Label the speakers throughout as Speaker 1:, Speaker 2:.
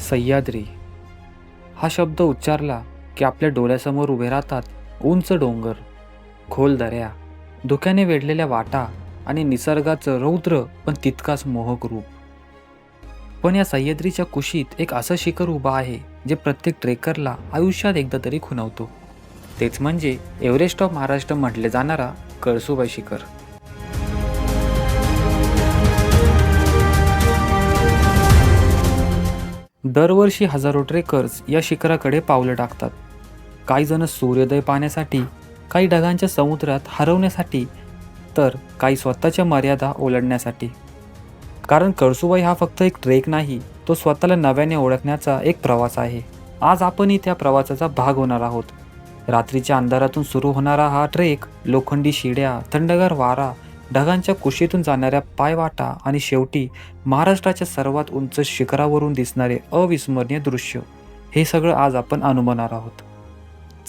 Speaker 1: सह्याद्री हा शब्द उच्चारला की आपल्या डोळ्यासमोर उभे राहतात उंच डोंगर, खोल दऱ्या, धुक्याने वेढलेल्या वाटा आणि निसर्गाचं रौद्र पण तितकाच मोहक रूप. पण या सह्याद्रीच्या कुशीत एक असं शिखर उभं आहे जे प्रत्येक ट्रेकरला आयुष्यात एकदा तरी खुणवतो. तेच म्हणजे एव्हरेस्ट ऑफ महाराष्ट्र म्हटले जाणारा कळसूबाई शिखर. दरवर्षी हजारो ट्रेकर्स या शिखराकडे पावलं टाकतात. काही जण सूर्योदय पाहण्यासाठी, काही ढगांच्या समुद्रात हरवण्यासाठी, तर काही स्वतःच्या मर्यादा ओलांडण्यासाठी. कारण कळसूबाई हा फक्त एक ट्रेक नाही, तो स्वतःला नव्याने ओळखण्याचा एक प्रवास आहे. आज आपणही त्या प्रवासाचा भाग होणार आहोत. रात्रीच्या अंधारातून सुरू होणारा हा ट्रेक लोखंडी शिड्या, थंडगार वारा, ढगांच्या कुशीतून जाणाऱ्या पायवाटा आणि शेवटी महाराष्ट्राच्या सर्वात उंच शिखरावरून दिसणारे अविस्मरणीय दृश्य, हे सगळं आज आपण अनुभवणार आहोत.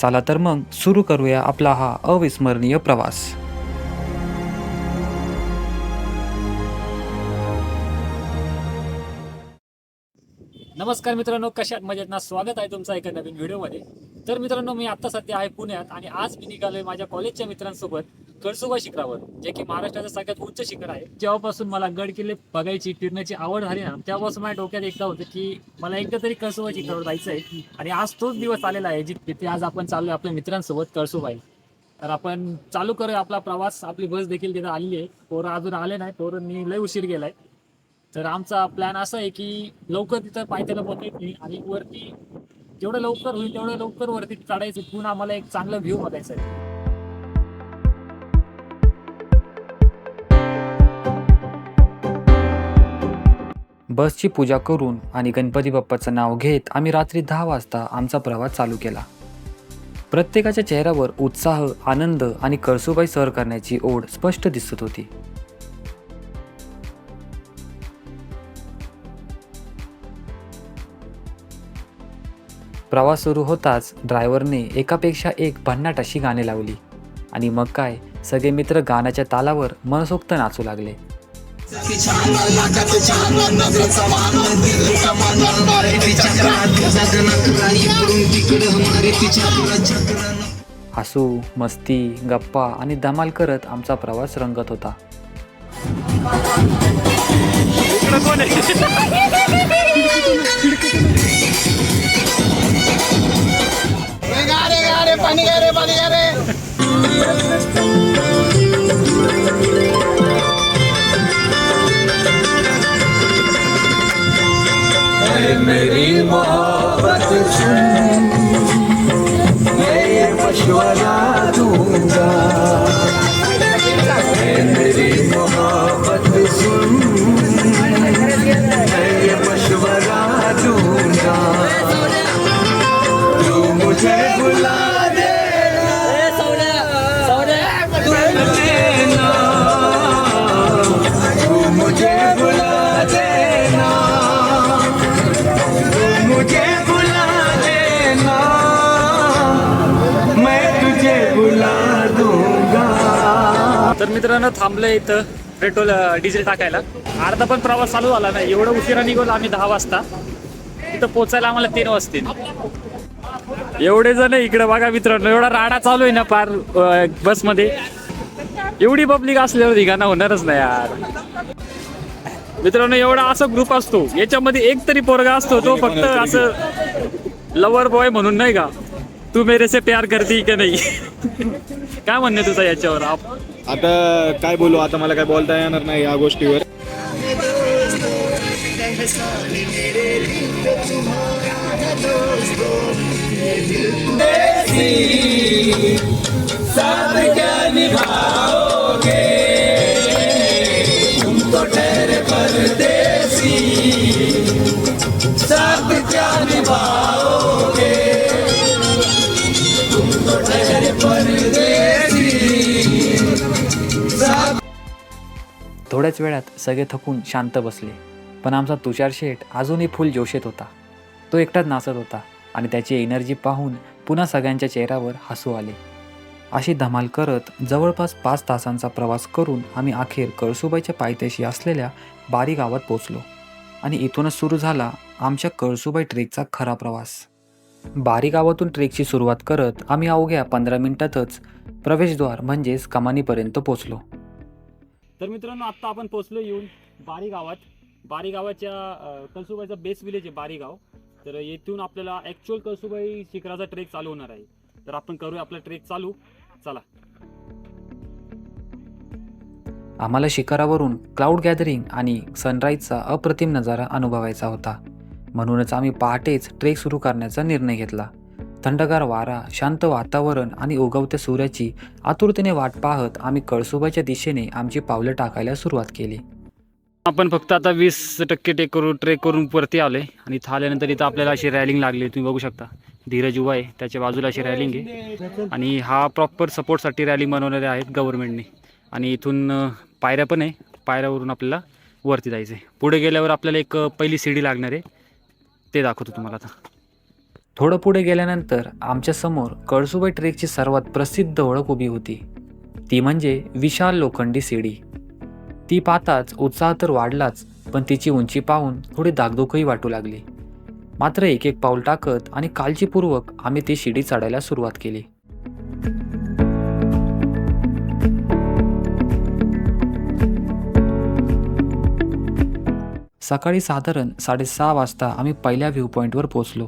Speaker 1: चला तर मग सुरू करूया आपला हा अविस्मरणीय प्रवास.
Speaker 2: नमस्कार मित्रांनो, कशात मजेत ना. स्वागत आहे तुमचं एका नवीन व्हिडिओमध्ये. तर मित्रांनो, मी आता सध्या आहे पुण्यात आणि आज मी निघालोय माझ्या कॉलेजच्या मित्रांसोबत कळसूबाई शिखरावर, जे की महाराष्ट्राचं सगळ्यात उंच शिखर आहे. जेव्हापासून मला गड किल्ले बघायची, फिरण्याची आवड झाली ना, तेव्हापासून माझ्या डोक्यात एकदा होतं की मला एकदा तरी कळसूबाई शिखरावर जायचं आहे. आणि आज तोच दिवस आलेला आहे जिथे आज आपण चाललोय आपल्या मित्रांसोबत कळसूबाई. तर आपण चालू करूया आपला प्रवास. आपली बस देखील तिथे आलेली आहे. पोरं अजून आले नाही, पोरांनी लय उशीर गेलाय. तर आमचा प्लॅन असा आहे की लवकर तिथं पायथ्याला पोहोचायचं नाही आणि वरती जेवढं लवकर होईल तेवढं लवकर वरती चढायचं, पुन्हा आम्हाला एक चांगला व्ह्यू बघायचा आहे.
Speaker 1: बसची पूजा करून आणि गणपती बाप्पाचं नाव घेत आम्ही रात्री 10 वाजता आमचा प्रवास चालू केला. प्रत्येकाच्या चेहऱ्यावर उत्साह, आनंद आणि कळसूबाई सर करण्याची ओढ स्पष्ट दिसत होती. प्रवास सुरू होताच ड्रायव्हरने एकापेक्षा एक भन्नाट अशी गाणी लावली आणि मग काय, सगळे मित्र गाण्याच्या तालावर मनसोक्त नाचू लागले. हसू, मस्ती, गप्पा आणि धमाल करत आमचा प्रवास रंगत होता.
Speaker 3: मेरी मोहब्बत सुन, मैं ये मशवरा दूंगा. मेरी मोहब्बत सुन, मैं ये मशवरा दूंगा. तू मुझे बुला
Speaker 2: तर मित्रांनो, थांबलोय इथं पेट्रोल डिझेल टाकायला. अर्धा पण प्रवास चालू झाला नाही. एवढं उशिरा निघालो आम्ही 10 वाजता. तिथं पोचायला आम्हाला 3 वाजतील. एवढे जण इकडे बघा मित्रांनो, एवढा राडा चालू आहे ना पार बसमध्ये. एवढी पब्लिक असल्यावर ठिकाणा होणारच नाही यार. मित्रांनो, एवढा असा ग्रुप असतो, याच्यामध्ये एक तरी पोरगा असतो, तो फक्त असं लवर बॉय म्हणून, नाही का, तू मेरे से प्यार करती की नाही. काय म्हणणे तुझं याच्यावर?
Speaker 4: आता काय बोलू, आता मला काय बोलता येणार नाही या गोष्टीवर.
Speaker 1: थोड्याच वेळात सगळे थकून शांत बसले, पण आमचा तुषार शेठ अजूनही फुल जोशात होता. तो एकटाच नाचत होता आणि त्याची एनर्जी पाहून पुन्हा सगळ्यांच्या चेहऱ्यावर हसू आले. अशी धमाल करत जवळपास 5 तासांचा प्रवास करून आम्ही अखेर कळसूबाईच्या पायथ्याशी असलेल्या बारी गावात पोचलो. आणि इथूनच सुरू झाला आमच्या कळसुबाई ट्रेकचा खरा प्रवास. बारी गावातून ट्रेकची सुरुवात करत आम्ही अवघ्या 15 मिनिटातच प्रवेशद्वार म्हणजेच कमानीपर्यंत पोचलो.
Speaker 2: तर मित्रांनो, आत्ता आपण पोहोचलो येऊन बारी गावात. बारी गावाच्या कळसुबाईचा बेस विलेज आहे बारी गाव. तर येथून आपल्याला ॲक्च्युअल कळसुबाई शिखराचा ट्रेक चालू होणार आहे. तर आपण करूया आपला ट्रेक चालू. चला.
Speaker 1: आम्हाला शिखरावरून क्लाउड गॅदरिंग आणि सनराईजचा अप्रतिम नजारा अनुभवायचा होता. म्हणूनच आम्ही पहाटेच ट्रेक सुरू करण्याचा निर्णय घेतला. थंडगार वारा, शांत वातावरण आणि उगवत्या सूर्याची आतुरतेने वाट पाहत आम्ही कळसुबाईच्या दिशेने आमची पावलं टाकायला सुरुवात केली.
Speaker 2: आपण फक्त आता 20% ट्रेक करून वरती आलोय आणि इथं आल्यानंतर इथं आपल्याला अशी रॅलिंग लागली. तुम्ही बघू शकता धीरज उभा आहे, त्याच्या बाजूला अशी रॅलिंग आहे आणि हा प्रॉपर सपोर्टसाठी रॅलिंग बनवलेले आहेत गव्हर्नमेंटने. आणि इथून पायऱ्या पण आहे, पायऱ्यावरून आपल्याला वरती जायचं आहे. पुढे गेल्यावर आपल्याला एक पहिली सीडी लागणार आहे, ते दाखवतो तुम्हाला आता.
Speaker 1: थोडं पुढे गेल्यानंतर आमच्यासमोर कळसुबाई ट्रेकची सर्वात प्रसिद्ध ओळख उभी होती. ती म्हणजे विशाल लोखंडी सीडी. ती पाहताच उत्साह तर वाढलाच, पण तिची उंची पाहून थोडी धाकधुकही वाटू लागली. मात्र एक एक पाऊल टाकत आणि काळजीपूर्वक आम्ही ती शिडी चढायला सुरुवात केली. सकाळी साधारण 6:30 वाजता आम्ही पहिल्या व्ह्यू पॉईंटवर पोहोचलो.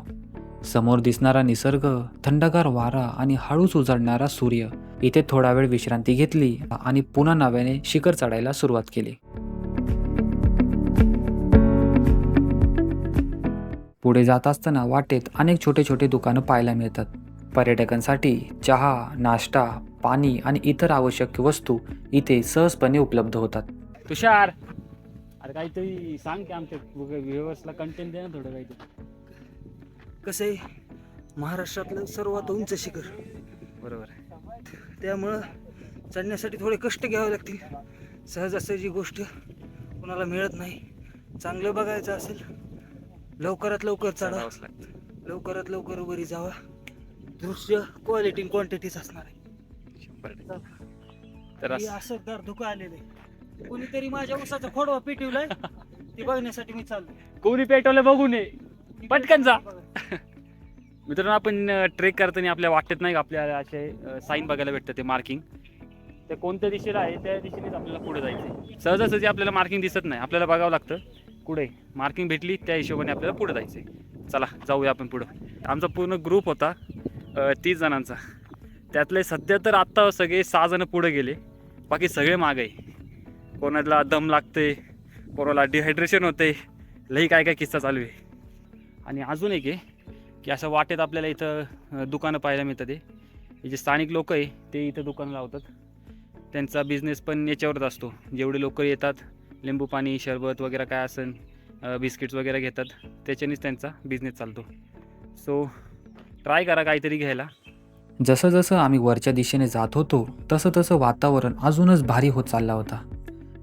Speaker 1: समोर दिसणारा निसर्ग, थंडगार वारा आणि हळूच उजळणारा सूर्य. इथे थोडा वेळ विश्रांती घेतली आणि पुन्हा नव्याने शिखर चढायला सुरुवात केली. पुढे जात असताना वाटेत अनेक छोटे छोटे दुकानं पाहायला मिळतात. पर्यटकांसाठी चहा, नाश्ता, पाणी आणि इतर आवश्यक वस्तू इथे सहजपणे उपलब्ध होतात.
Speaker 2: तुषार, अरे काहीतरी सांग की आमच्या व्ह्युअर्सला कंटेंट दे ना थोडं काहीतरी.
Speaker 5: कसं आहे, महाराष्ट्रातलं सर्वात उंच शिखर,
Speaker 2: बरोबर आहे.
Speaker 5: त्यामुळं चढण्यासाठी थोडे कष्ट घ्यावे लागतील. सहजासहजी गोष्ट कोणाला मिळत नाही. चांगलं बघायचं असेल, लवकरात लवकर चढा, लवकरात लवकर वरी जावा. दृश्य क्वालिटी क्वांटिटीच असणार आहे.
Speaker 2: तर
Speaker 5: हे असं धुकं आलेलं आहे. कोणीतरी माझ्या उसाचा खोडवा पेटवलाय, ती बघण्यासाठी मी चाललो.
Speaker 2: कोणी पेटवलं बघू नये, पटकन जा. मित्रांनो, आपण ट्रेक करताना आपल्या वाटत नाही का आपल्याला असे साईन बघायला भेटतं, ते मार्किंग. ते कोणत्या दिशेला आहे त्या दिशेनेच आपल्याला पुढे जायचं. सहजासहजी आपल्याला मार्किंग दिसत नाही, आपल्याला बघावं लागतं पुढे. मार्किंग भेटली त्या हिशोबाने आपल्याला पुढे जायचं. चला जाऊया आपण पुढं. आमचा पूर्ण ग्रुप होता 30 जणांचा. त्यातले सध्या तर आत्ता सगळे 6 जण पुढे गेले, बाकी सगळे मागे आहे. कोणाला दम लागते, कोणाला डिहायड्रेशन होते, लई काय काय किस्सा चालू आहे. आणि अजून एक आहे की असं वाटेत आपल्याला इथं दुकानं पाहायला मिळतात. हे जे स्थानिक लोक आहे ते इथं दुकानं लावतात. त्यांचा बिझनेस पण याच्यावरच असतो. जेवढे लोक येतात, लिंबू पाणी, शरबत वगैरे काय असेल, बिस्किट्स वगैरे घेतात, त्याच्यानेच त्यांचा बिझनेस चालतो. सो ट्राय करा काहीतरी घ्यायला.
Speaker 1: जसं जसं आम्ही वरच्या दिशेने जात होतो तसं तसं वातावरण अजूनच भारी होत चालला होता.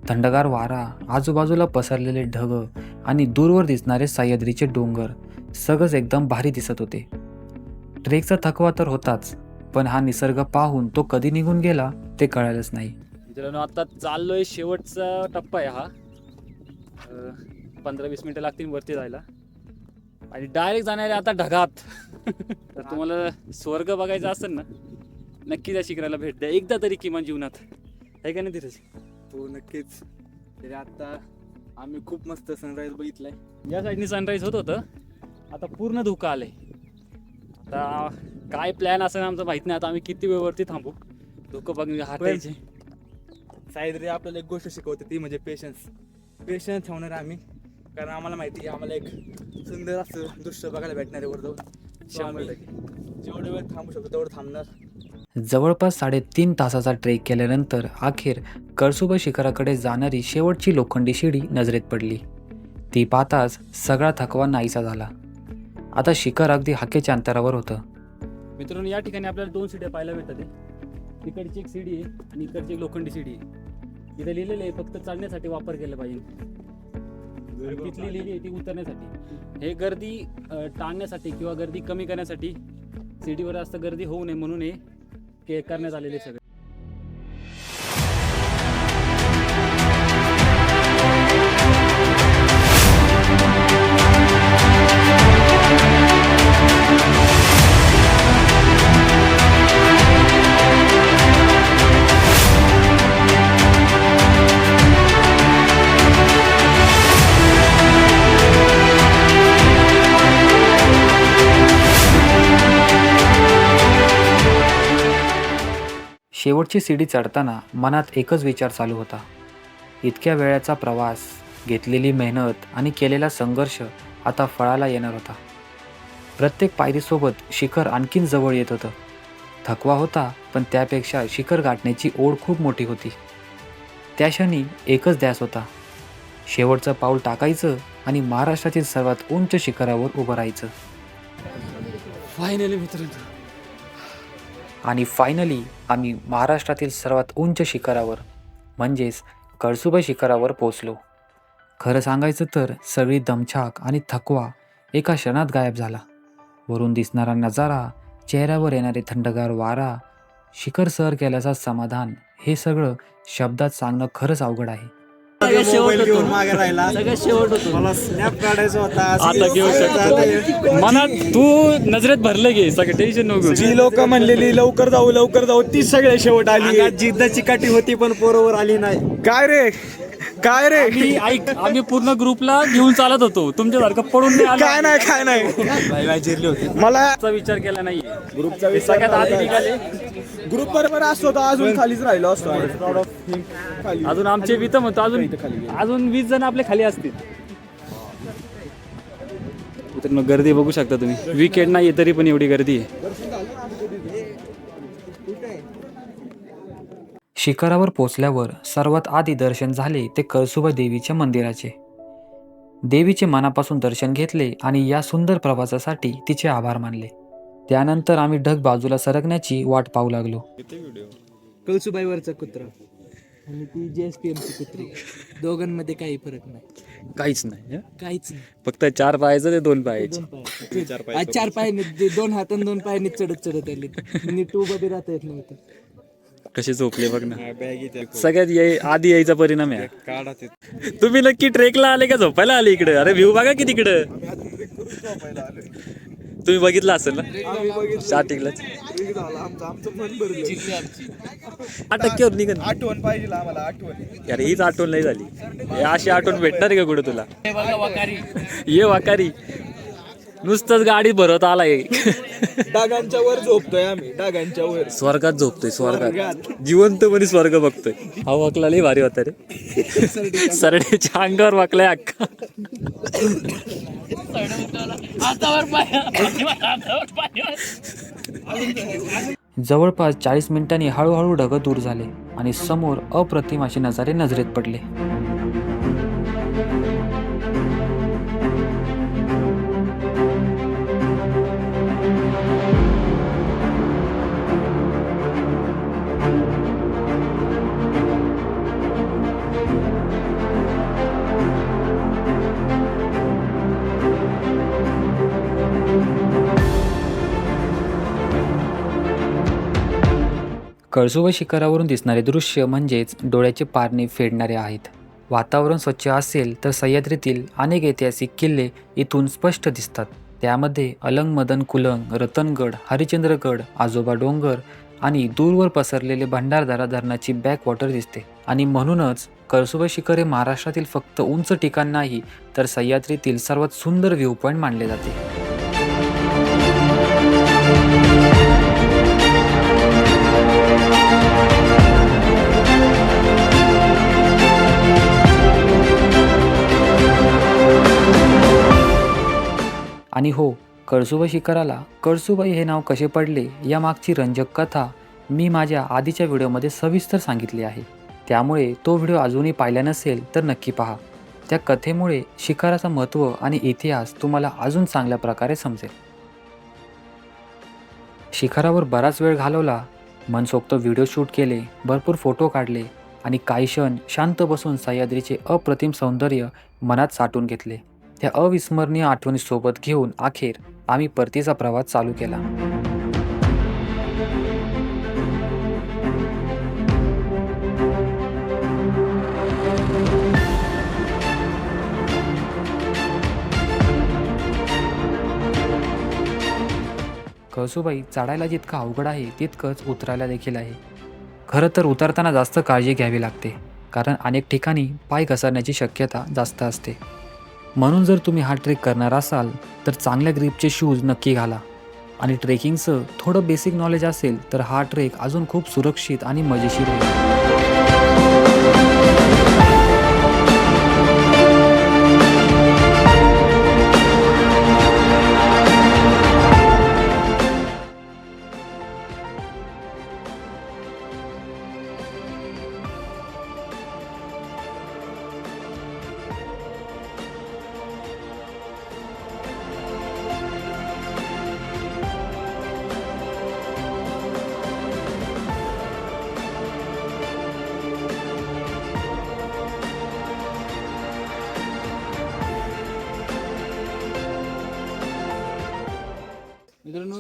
Speaker 1: थंडगार वारा, आजूबाजूला पसरलेले ढग आणि दूरवर दिसणारे सह्याद्रीचे डोंगर सगळंच एकदम भारी दिसत होते. ट्रेकचा थकवा तर होताच, पण हा निसर्ग पाहून तो कधी निघून गेला ते कळालंच नाही.
Speaker 2: मित्रांनो, आता चाललोय, शेवटचा टप्पा आहे हा. 15-20 मिनिटं लागतील वरती जायला आणि डायरेक्ट जाणार आहे आता ढगात. तर तुम्हाला स्वर्ग बघायचा असेल ना, नक्की त्या शिखराला भेट द्या एकदा तरी किमान जीवनात, आहे का नाही धीरज?
Speaker 4: हो नक्कीच. तरी आता आम्ही खूप मस्त सनराईज बघितलाय.
Speaker 2: या साईडनी सनराईज होत होतं, आता पूर्ण धुकं आलंय. आता काय प्लॅन असेल आमचं माहित नाही. आता आम्ही किती वेळवरती थांबू, धुकं बघ हातायचे.
Speaker 4: सायद्री आपल्याला एक गोष्ट शिकवते, ती म्हणजे पेशन्स ठेवणार आम्ही. कारण आम्हाला माहिती आहे आम्हाला एक सुंदर असं दृश्य बघायला भेटणार आहे वर जाऊन. 100% जेवढे वेळ थांबू शकतो तेवढं थांबणार.
Speaker 1: जवळपास 3.5 तासाचा ट्रेक केल्यानंतर अखेर कळसुबाई शिखराकडे जाणारी शेवटची लोखंडी शिडी नजरेत पडली. ती पाहताच सगळा थकवा नाहीसा झाला. आता शिखर अगदी हाकेच्या अंतरावर होतं.
Speaker 2: मित्रांनो, या ठिकाणी आपल्याला 2 सीड्या पाहायला भेटतात. तिकडची एक सीडी आहे आणि इकडची एक लोखंडी सीडी आहे. इथे लिहिलेलं आहे फक्त चढण्यासाठी वापर केला पाहिजे. तिथली लिहिली आहे ती उतरण्यासाठी. हे गर्दी टाळण्यासाठी किंवा गर्दी कमी करण्यासाठी, सीडीवर जास्त गर्दी होऊ नये म्हणून हे करण्यात आलेले सगळे.
Speaker 1: शेवटची सीडी चढताना मनात एकच विचार चालू होता. इतक्या वेळाचा प्रवास, घेतलेली मेहनत आणि केलेला संघर्ष आता फळाला येणार होता. प्रत्येक पायरीसोबत शिखर आणखीन जवळ येत होतं. थकवा होता, पण त्यापेक्षा शिखर गाठण्याची ओढ खूप मोठी होती. त्या क्षणी एकच ध्यास होता, शेवटचं पाऊल टाकायचं आणि महाराष्ट्रातील सर्वात उंच शिखरावर उभं राहायचं.
Speaker 4: फायनली मित्रांनो,
Speaker 1: आणि फायनली आम्ही महाराष्ट्रातील सर्वात उंच शिखरावर म्हणजेच कळसुबाई शिखरावर पोचलो. खरं सांगायचं तर सगळी दमछाक आणि थकवा एका क्षणात गायब झाला. वरून दिसणारा नजारा, चेहऱ्यावर येणारे थंडगार वारा, शिखर सर केल्याचं समाधान, हे सगळं शब्दात सांगणं खरंच अवघड आहे.
Speaker 2: आता घेऊ शकतो मनात, तू नजरेत भरलं घे, सगळं टेन्शन नको.
Speaker 6: जी लोक म्हणलेली लवकर जाऊ ती सगळे शेवट आली. जिद्दाची काठी होती पण पोरोवर आली नाही. काय रे
Speaker 2: आम्ही पूर्ण ग्रुपला घेऊन चालत होतो, तुमच्यासारखं पडून नाही आलो.
Speaker 6: काय नाही जिरली होती. मला
Speaker 2: चा विचार केला नाही.
Speaker 6: ग्रुपचा
Speaker 2: हे सगळ्यात आधी निघाले.
Speaker 6: ग्रुप बरोबर असतो तर अजून खालीच राहिलो असतो.
Speaker 2: अजून आमचे वितम होतो, अजून 20 जण आपले खाली असतील. मित्रांनो, गर्दी बघू शकता तुम्ही. वीकेंड नाही तरी पण एवढी गर्दी आहे.
Speaker 1: शिखरावर पोचल्यावर सर्वात आधी दर्शन झाले ते कळसुबाई देवीच्या मंदिराचे. देवीचे मनापासून दर्शन घेतले आणि या सुंदर प्रवासासाठी तिचे आभार मानले. त्यानंतर आम्ही ढग बाजूला सरकण्याची वाट पाहू लागलो.
Speaker 5: कळसुबाईवरचा कुत्रा आणि ती JSPMची कुत्री, दोघांमध्ये काही फरक नाही.
Speaker 2: काहीच नाही,
Speaker 5: काहीच नाही.
Speaker 2: फक्त 4 पायाचं ते 2 पायाचे.
Speaker 5: आज 4 पायाने, 2 हात आणि 2 पायाने चढत आले. नीट उभं बी राहता येत नव्हतं.
Speaker 2: कसे झोपले बघ ना. सगळ्यात आधी यायचा परिणाम आहे. तुम्ही नक्की ट्रेकला आले का झोपायला आले इकडे? अरे व्ह्यू बघा की तिकडं. तुम्ही बघितलं असेल ना स्टार्टिंगला. 8% निघन.
Speaker 6: आठवण पाहिजे आम्हाला, आठवण.
Speaker 2: अरे हीच आठवण नाही झाली. अशी आठवण भेटणार आहे का कुठे तुला? ये वाकारी नुसतंच गाडी भरत आलाय.
Speaker 6: डागांच्या वर झोपतोय आम्ही, डागांच्या वर.
Speaker 2: स्वर्गात झोपतोय, स्वर्गात जिवंतपणे स्वर्ग बघतोय. हा वाकला लई भारी होता रे. सरड्याच्या अंगावर वाकलाय अख्खा.
Speaker 1: जवळपास 40 मिनिटांनी हळूहळू ढग दूर झाले आणि समोर अप्रतिम असे नजारे नजरेत पडले. कळसुबाई शिखरावरून दिसणारे दृश्य म्हणजेच डोळ्याचे पारणे फेडणारे आहेत. वातावरण स्वच्छ असेल तर सह्याद्रीतील अनेक ऐतिहासिक किल्ले इथून स्पष्ट दिसतात. त्यामध्ये अलंग मदन कुलंग, रतनगड, हरिश्चंद्रगड, आजोबा डोंगर आणि दूरवर पसरलेले भंडारदरा धरणाची बॅकवॉटर दिसते. आणि म्हणूनच कळसुबाई शिखर हे महाराष्ट्रातील फक्त उंच ठिकाण नाही तर सह्याद्रीतील सर्वात सुंदर व्ह्यू पॉईंट मानले जाते. आणि हो, कळसुबाई शिखराला कळसुबाई हे नाव कसे पडले यामागची रंजक कथा मी माझ्या आधीच्या व्हिडिओमध्ये सविस्तर सांगितली आहे. त्यामुळे तो व्हिडिओ अजूनही पाहिला नसेल तर नक्की पहा. त्या कथेमुळे शिखराचं महत्त्व आणि इतिहास तुम्हाला अजून चांगल्या प्रकारे समजेल. शिखरावर बराच वेळ घालवला, मनसोक्त व्हिडिओ शूट केले, भरपूर फोटो काढले आणि काही क्षण शांत बसून सह्याद्रीचे अप्रतिम सौंदर्य मनात साठवून घेतले. त्या अविस्मरणीय आठवणीसोबत घेऊन अखेर आम्ही परतीचा प्रवास चालू केला. कळसुबाई चढायला जितकं अवघड आहे तितकंच उतरायला देखील आहे. खरं तर उतरताना जास्त काळजी घ्यावी लागते, कारण अनेक ठिकाणी पाय घसरण्याची शक्यता जास्त असते. म्हणून जर तुम्ही हा ट्रेक करणार असाल तर चांगल्या ग्रिपचे शूज नक्की घाला. आणि ट्रेकिंगचं थोडं बेसिक नॉलेज असेल तर हा ट्रेक अजून खूप सुरक्षित आणि मजेशीर होईल.
Speaker 2: मित्रांनो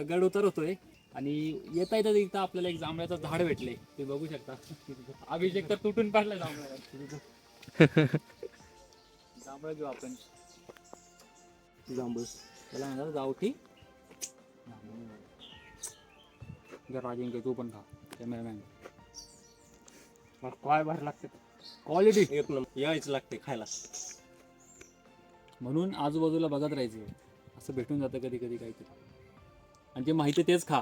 Speaker 2: गड उतर होतोय आणि येता येता इथं आपल्याला एक जांभळाचं झाड भेटले, ते बघू शकता. अभिषेक तर तुटून पाडला जांभळा. जांभळ घेऊ आपण. जांभळ त्याला म्हणतात गावठी. राजेंद्र तू पण खा, कॅमेरामॅन. काय बाहेर लागते क्वालिटी
Speaker 6: यायच लागते खायला.
Speaker 2: म्हणून आजूबाजूला बघत राहायचं, असं भेटून जातं कधी कधी काहीतरी. आणि जे माहिती तेच खा.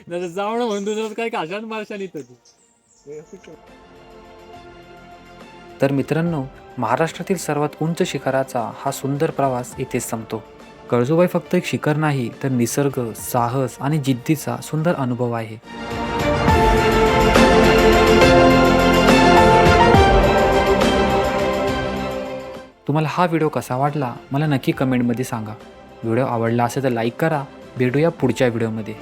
Speaker 2: जावणं म्हणून दुसरं काय खाशान मारशान इथं.
Speaker 1: तर मित्रांनो, महाराष्ट्रातील सर्वात उंच शिखराचा हा सुंदर प्रवास इथेच संपतो. कळसुबाई फक्त एक शिखर नाही, तर निसर्ग, साहस आणि जिद्दीचा सुंदर अनुभव आहे. तुम्हाला हा व्हिडिओ कसा वाटला मला नक्की कमेंटमध्ये सांगा. व्हिडिओ आवडला असेल तर लाईक करा. भेटूया पुढच्या व्हिडिओमध्ये.